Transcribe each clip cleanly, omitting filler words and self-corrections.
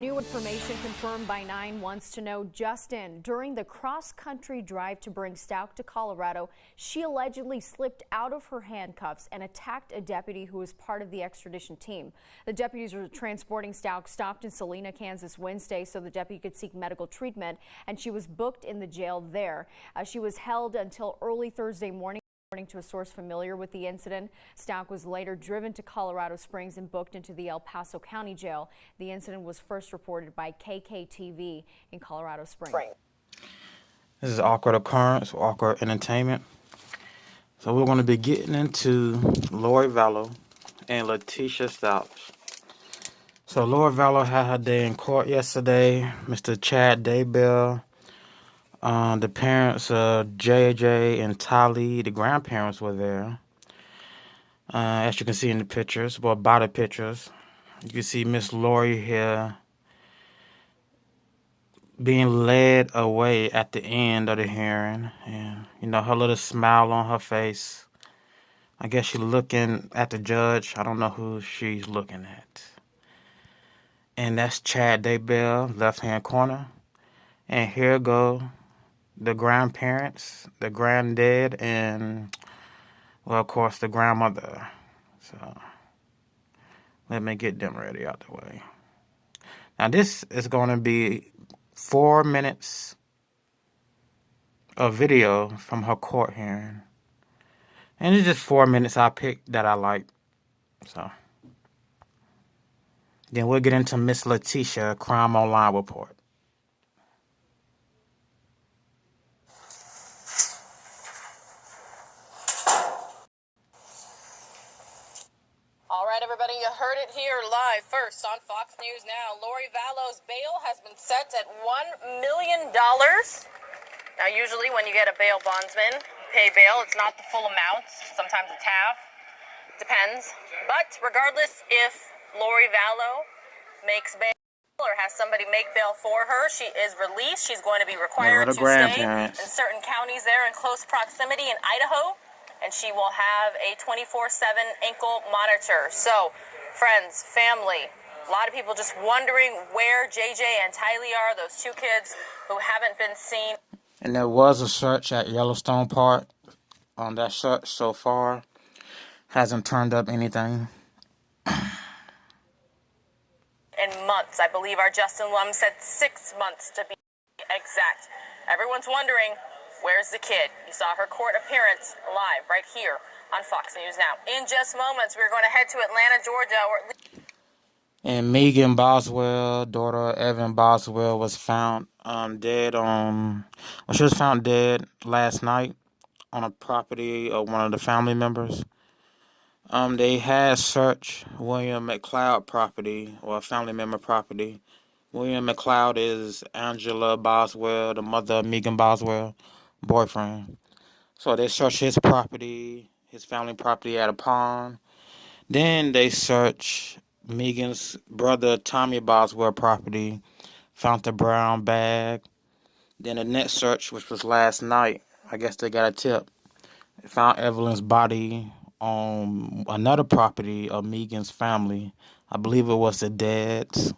New information confirmed by 9 wants to know Justin. During the cross-country drive to bring Stauch to Colorado, she allegedly slipped out of her handcuffs and attacked a deputy who was part of the extradition team. The deputies were transporting Stauch stopped in Salina, Kansas Wednesday so the deputy could seek medical treatment, and she was booked in the jail there. She was held until early Thursday morning. According to a source familiar with the incident, Stauch was later driven to Colorado Springs and booked into the El Paso County Jail. The incident was first reported by KKTV in Colorado Springs. This is awkward occurrence, awkward entertainment. So we're going to be getting into Lori Vallow and Letecia Stauch. So Lori Vallow had her day in court yesterday. Mr. Chad Daybell, the parents of JJ and Tylee, the grandparents were there. As you can see in the pictures, well, by the pictures, you can see Miss Lori here being led away at the end of the hearing. And, you know, her little smile on her face. I guess she's looking at the judge. I don't know who she's looking at. And that's Chad Daybell, left-hand corner. And here go the grandparents, the granddad, and, well, of course, the grandmother. So let me get them ready out the way. Now, this is going to be 4 minutes of video from her court hearing. And it's just 4 minutes I picked that I like. So then we'll get into Miss Letecia Crime Online report. All right, everybody, you heard it here live first on Fox News Now. Lori Vallow's bail has been set at $1 million. Now, usually when you get a bail bondsman, pay bail, it's not the full amount. Sometimes it's half. Depends. But regardless if Lori Vallow makes bail or has somebody make bail for her, she is released. She's going to be required to stay in certain counties there in close proximity in Idaho. And she will have a 24/7 ankle monitor. So, friends, family, a lot of people just wondering where JJ and Tylee are, those two kids who haven't been seen. And there was a search at Yellowstone Park. That search so far hasn't turned up anything. In months, I believe our Justin Lum said 6 months to be exact. Everyone's wondering, where's the kid? You saw her court appearance live right here on Fox News Now. In just moments, we're going to head to Atlanta, Georgia. And Megan Boswell, daughter Evan Boswell, was found dead she was found dead last night on a property of one of the family members. They had searched William McLeod property, or a family member property. William McLeod is Angela Boswell, the mother of Megan Boswell, boyfriend. So they searched his property, his family property at a pond. Then they searched Megan's brother Tommy Boswell property, found the brown bag. Then the next search, which was last night, I guess they got a tip. They found Evelyn's body on another property of Megan's family. I believe it was the dad's.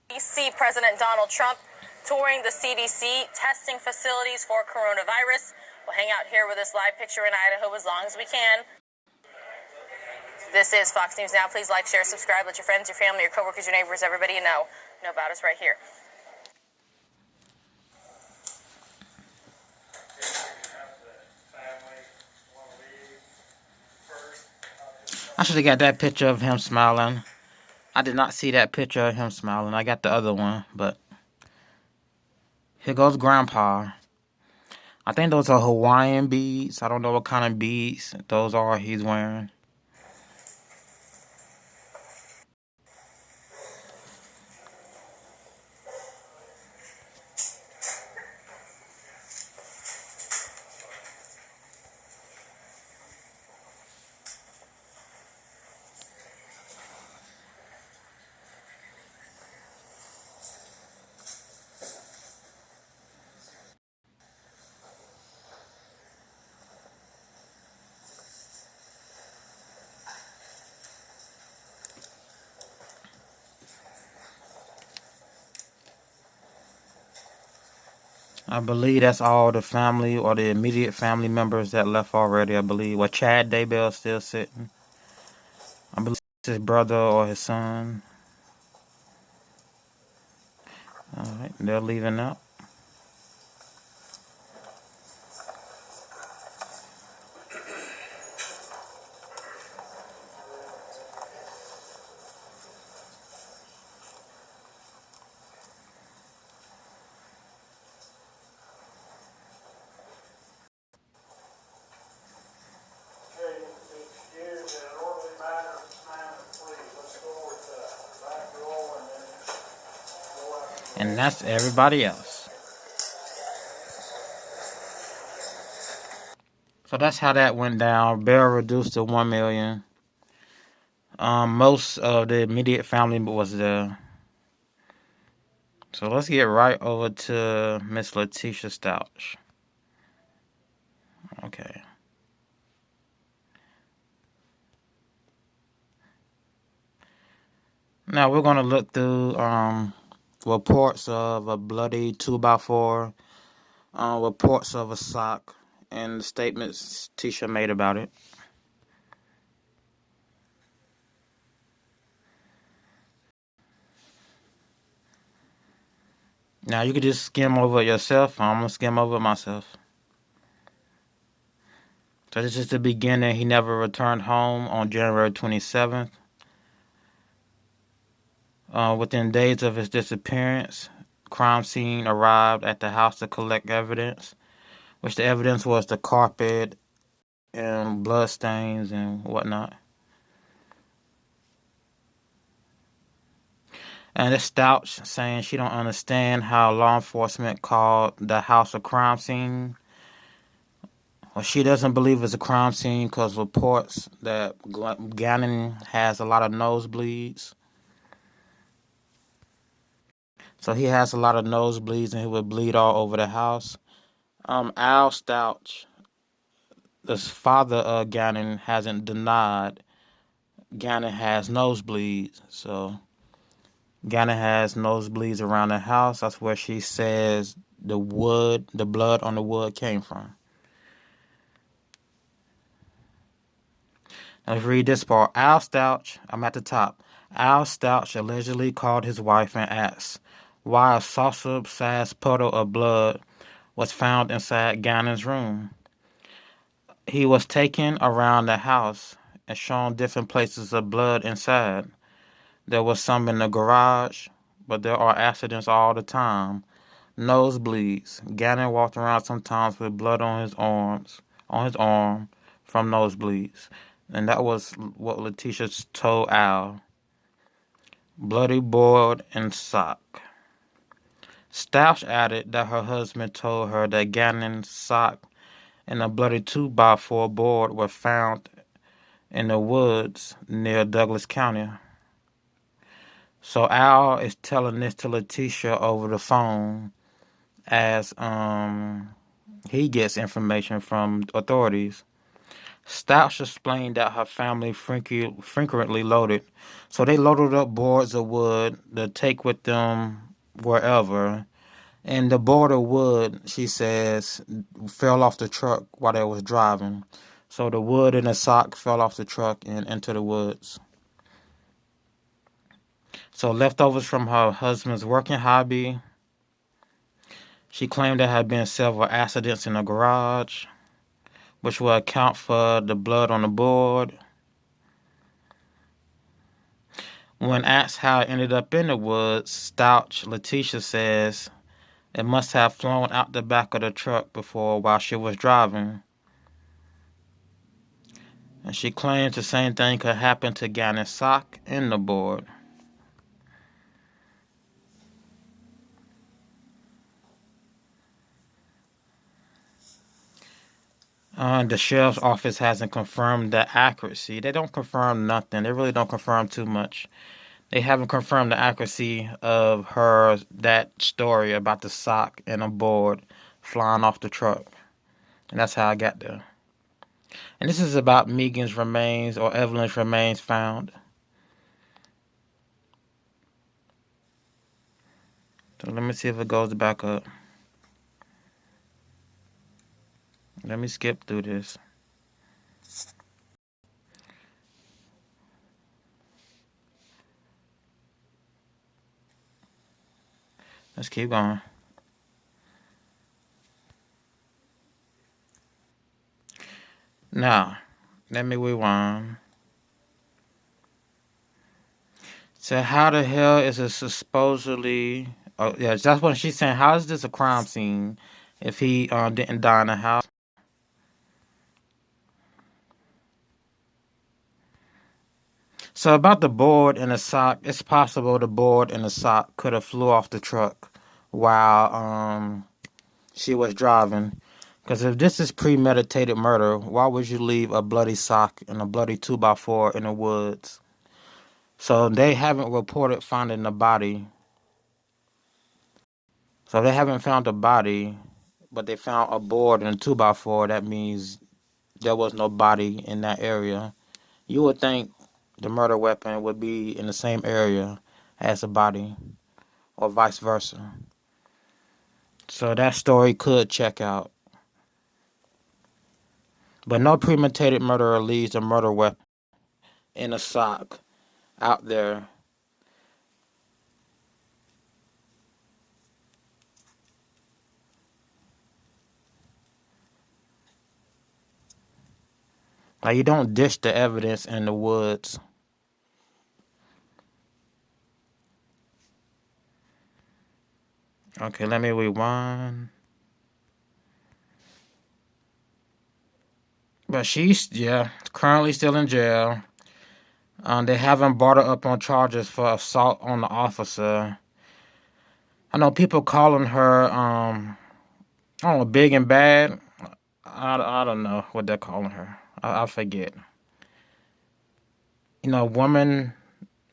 DC President Donald Trump touring the CDC testing facilities for coronavirus. We'll hang out here with this live picture in Idaho as long as we can. This is Fox News Now. Please like, share, subscribe. Let your friends, your family, your coworkers, your neighbors, everybody you know about us right here. I should have got that picture of him smiling. I did not see that picture of him smiling. I got the other one, but here goes Grandpa. I think those are Hawaiian beads. I don't know what kind of beads those are he's wearing. I believe that's all the family or the immediate family members that left already, I believe. Well, Chad Daybell still sitting. I believe it's his brother or his son. All right, they're leaving out. And that's everybody else. So that's how that went down. Bail reduced to $1 million. Most of the immediate family was there. So let's get right over to Miss Letecia Stauch. Okay. Now we're gonna look through reports of a bloody 2x4, reports of a sock, and the statements Tisha made about it. Now you could just skim over it yourself. I'm gonna skim over it myself. So this is the beginning. He never returned home on January 27th. Within days of his disappearance, crime scene arrived at the house to collect evidence, which the evidence was the carpet and blood stains and whatnot. And this Stauch saying she don't understand how law enforcement called the house a crime scene. Well, she doesn't believe it's a crime scene because reports that Gannon has a lot of nosebleeds. So he has a lot of nosebleeds and he would bleed all over the house. Al Stauch, the father of Gannon, hasn't denied Gannon has nosebleeds. So Gannon has nosebleeds around the house. That's where she says the blood on the wood came from. Now let's read this part. Al Stauch, I'm at the top. Al Stauch allegedly called his wife and asked why a saucer-sized puddle of blood was found inside Gannon's room. He was taken around the house and shown different places of blood inside. There was some in the garage, but there are accidents all the time. Nosebleeds. Gannon walked around sometimes with blood on his arm from nosebleeds. And that was what Letecia told Al. Bloody board and sock. Stauch added that her husband told her that Gannon's sock and a bloody 2x4 board were found in the woods near Douglas County. So Al is telling this to Letecia over the phone as he gets information from authorities. Stauch explained that her family frequently loaded. So they loaded up boards of wood to take with them wherever. And the board of wood, she says, fell off the truck while they was driving. So the wood and the sock fell off the truck and into the woods. So leftovers from her husband's working hobby. She claimed there had been several accidents in the garage, which will account for the blood on the board. When asked how it ended up in the woods, Stauch, Letecia says, it must have flown out the back of the truck before while she was driving. And she claims the same thing could happen to Gannon's sock and the board. The sheriff's office hasn't confirmed the accuracy. They don't confirm nothing. They really don't confirm too much. They haven't confirmed the accuracy of that story about the sock and a board flying off the truck. And that's how I got there. And this is about Megan's remains or Evelyn's remains found. So let me see if it goes back up. Let me skip through this. Let's keep going. Now, let me rewind. So how the hell is it supposedly... Oh, yeah, that's what she's saying. How is this a crime scene if he didn't die in the house? So about the board and the sock, it's possible the board and the sock could have flew off the truck while she was driving. Because if this is premeditated murder, why would you leave a bloody sock and a bloody 2x4 in the woods? So they haven't reported finding the body. So they haven't found the body, but they found a board and a 2x4. That means there was no body in that area. You would think the murder weapon would be in the same area as the body, or vice versa. So that story could check out. But no premeditated murderer leaves a murder weapon in a sock out there. Like, you don't dish the evidence in the woods. Okay, let me rewind. But she's, currently still in jail. They haven't brought her up on charges for assault on the officer. I know people calling her, I don't know, big and bad. I don't know what they're calling her. I forget. You know, when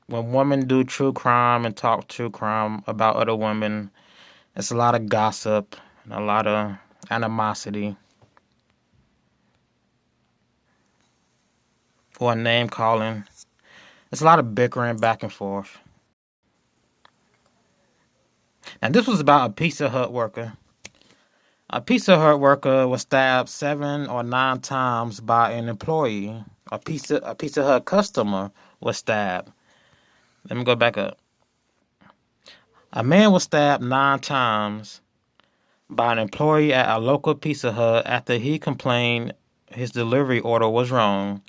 women do true crime and talk true crime about other women, it's a lot of gossip and a lot of animosity. Or name calling. It's a lot of bickering back and forth. And this was about a Pizza Hut worker. A Pizza Hut worker was stabbed 7 or 9 times by an employee. A Pizza Hut customer was stabbed. Let me go back up. A man was stabbed 9 times by an employee at a local Pizza Hut after he complained his delivery order was wrong.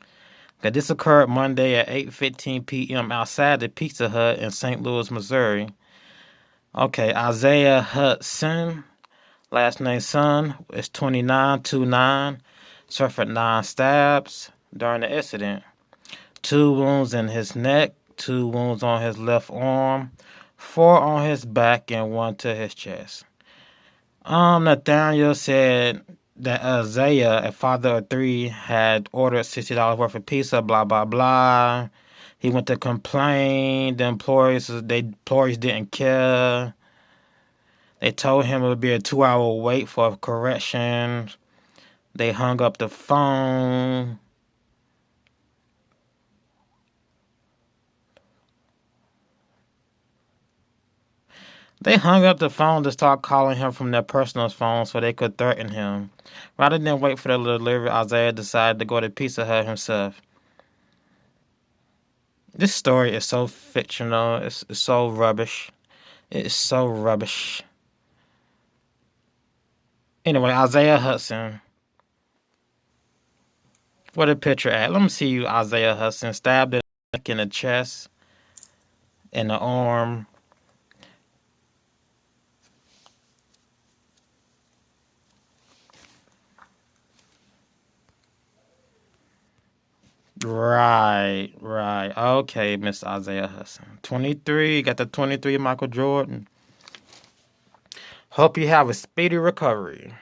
That this occurred Monday at 8:15 p.m. outside the Pizza Hut in St. Louis, Missouri. Okay, Isaiah Hudson, last name Son, is 29, suffered 9 stabs during the incident. 2 wounds in his neck, 2 wounds on his left arm, 4 on his back, and 1 to his chest. Nathaniel said that Isaiah, a father of 3, had ordered $60 worth of pizza, blah, blah, blah. He went to complain. The employees didn't care. They told him it would be a 2-hour wait for correction. They hung up the phone. They hung up the phone to start calling him from their personal phone so they could threaten him. Rather than wait for the delivery, Isaiah decided to go to Pizza Hut himself. This story is so fictional. It's so rubbish. It's so rubbish. Anyway, Isaiah Hudson. Where the picture at? Let me see you, Isaiah Hudson. Stabbed in the neck, in the chest, in the arm. Right. Okay, Mr. Isaiah Hudson. 23, got the 23 Michael Jordan. Hope you have a speedy recovery.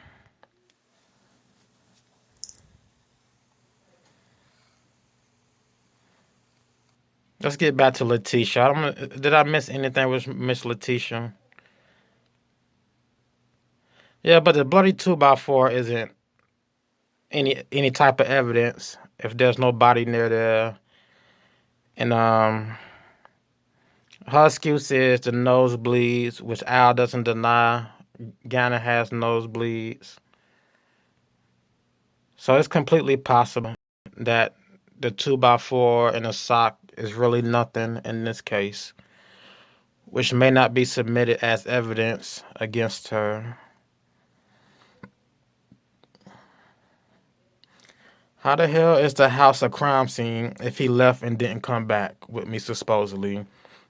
Let's get back to Letecia. Did I miss anything with Miss Letecia? Yeah, but the bloody 2x4 isn't any type of evidence if there's no body near there. And her excuse is the nosebleeds, which Al doesn't deny. Gannon has nosebleeds. So it's completely possible that the 2x4 and a sock is really nothing in this case, which may not be submitted as evidence against her. How the hell is the house a crime scene if he left and didn't come back with me, supposedly?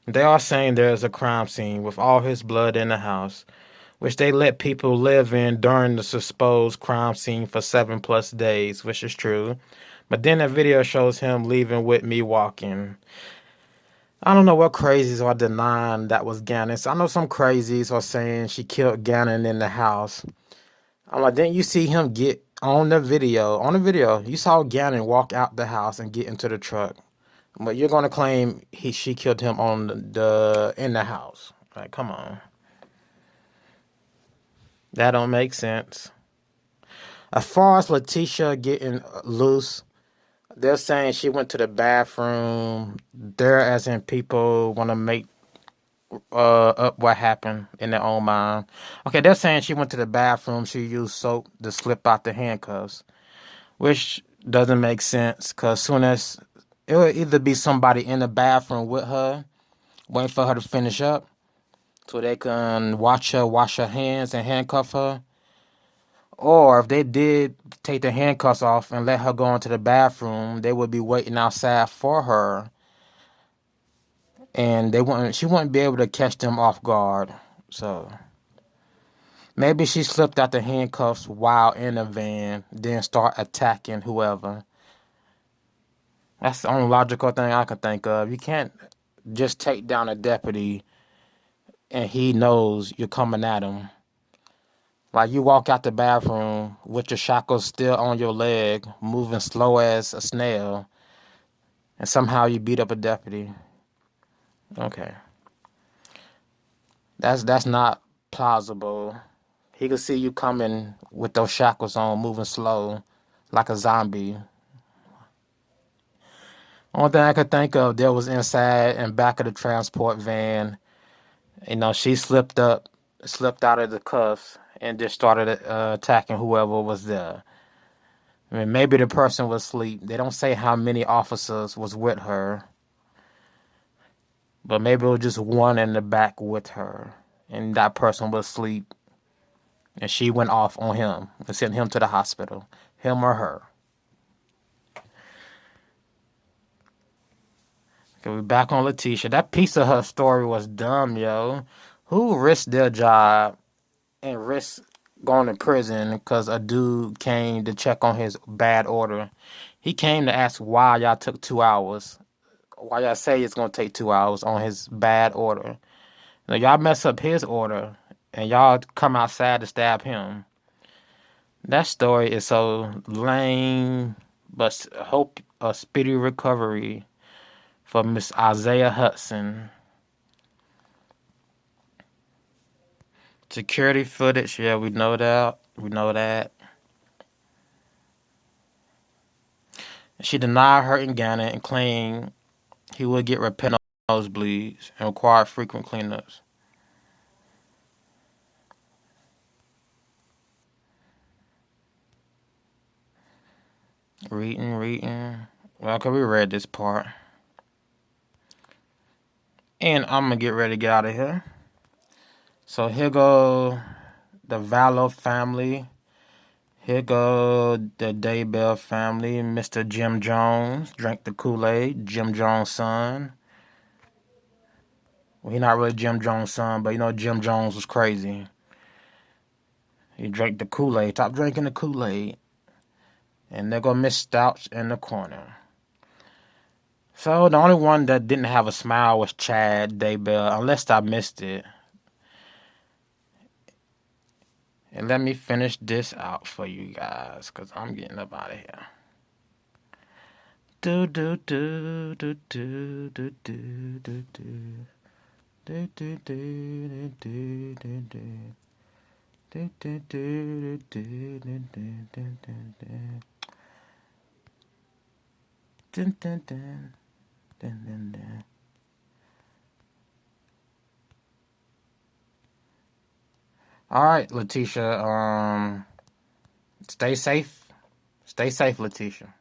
They are saying there's a crime scene with all his blood in the house, which they let people live in during the supposed crime scene for 7+ days, which is true. But then the video shows him leaving with me walking. I don't know what crazies are denying that was Gannon. So I know some crazies are saying she killed Gannon in the house. I'm like, didn't you see him get on the video? On the video, you saw Gannon walk out the house and get into the truck. But you're gonna claim she killed him on in the house. Like, come on. That don't make sense. As far as Letecia getting loose, they're saying she went to the bathroom. There, as in people want to make up what happened in their own mind. Okay, they're saying she went to the bathroom. She used soap to slip out the handcuffs, which doesn't make sense because soon as it would either be somebody in the bathroom with her, waiting for her to finish up, so they can watch her wash her hands and handcuff her. Or if they did take the handcuffs off and let her go into the bathroom, they would be waiting outside for her. And she wouldn't be able to catch them off guard. So maybe she slipped out the handcuffs while in the van, then start attacking whoever. That's the only logical thing I can think of. You can't just take down a deputy and he knows you're coming at him. Like, you walk out the bathroom with your shackles still on your leg, moving slow as a snail, and somehow you beat up a deputy. Okay. That's not plausible. He could see you coming with those shackles on, moving slow, like a zombie. Only thing I could think of, there was inside and back of the transport van. She slipped out of the cuffs and just started attacking whoever was there. I mean, maybe the person was asleep. They don't say how many officers was with her. But maybe it was just one in the back with her. And that person was asleep. And she went off on him and sent him to the hospital. Him or her. Okay, we're back on Letecia. That piece of her story was dumb, yo. Who risked their job and risked going to prison because a dude came to check on his bad order? He came to ask why y'all took 2 hours. Why y'all say it's going to take 2 hours on his bad order. Now, y'all mess up his order and y'all come outside to stab him. That story is so lame, but hope a speedy recovery for Miss Isaiah Hudson. Security footage, yeah, we know that. She denied hurting Gannon and claimed he would get repentant nosebleeds and require frequent cleanups. Reading. Well, okay, we read this part. And I'm going to get ready to get out of here. So here go the Vallow family. Here go the Daybell family. Mr. Jim Jones drank the Kool-Aid. Jim Jones' son. Well, he's not really Jim Jones' son, but Jim Jones was crazy. He drank the Kool-Aid. Stop drinking the Kool-Aid. And there go Miss Stauch in the corner. So the only one that didn't have a smile was Chad Daybell, unless I missed it. And let me finish this out for you guys, because I'm getting up out of here. Do do do do do do do do do do do do do do do. All right, Letecia. Stay safe. Stay safe, Letecia.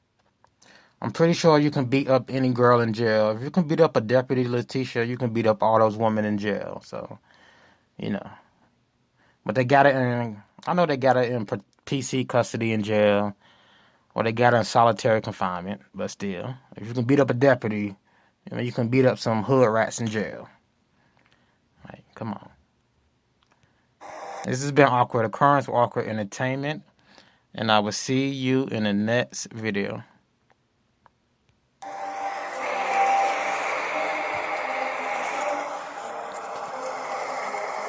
I'm pretty sure you can beat up any girl in jail. If you can beat up a deputy, Letecia, you can beat up all those women in jail. So, you know. But they got it in, I know they got it in PC custody in jail, or they got it in solitary confinement. But still, if you can beat up a deputy, you know, you can beat up some hood rats in jail. Like, come on. This has been Awkward Occurrence, Awkward Entertainment, and I will see you in the next video.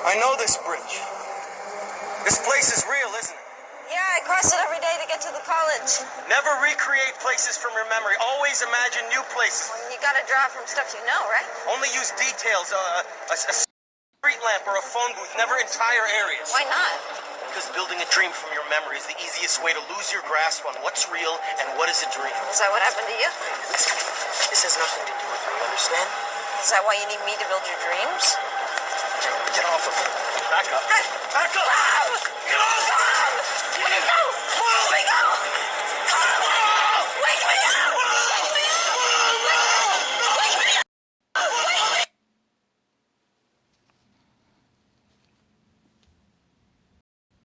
I know this bridge. This place is real, isn't it? Yeah, I cross it every day to get to the college. Never recreate places from your memory. Always imagine new places. Well, you gotta draw from stuff you know, right? Only use details. A street lamp or a phone booth. Never entire areas. Why not? Because building a dream from your memory is the easiest way to lose your grasp on what's real and what is a dream. Is that what happened to you? This has nothing to do with you, understand? Is that why you need me to build your dreams? Get off of me. Back up. Back up! Let me go! Let me go!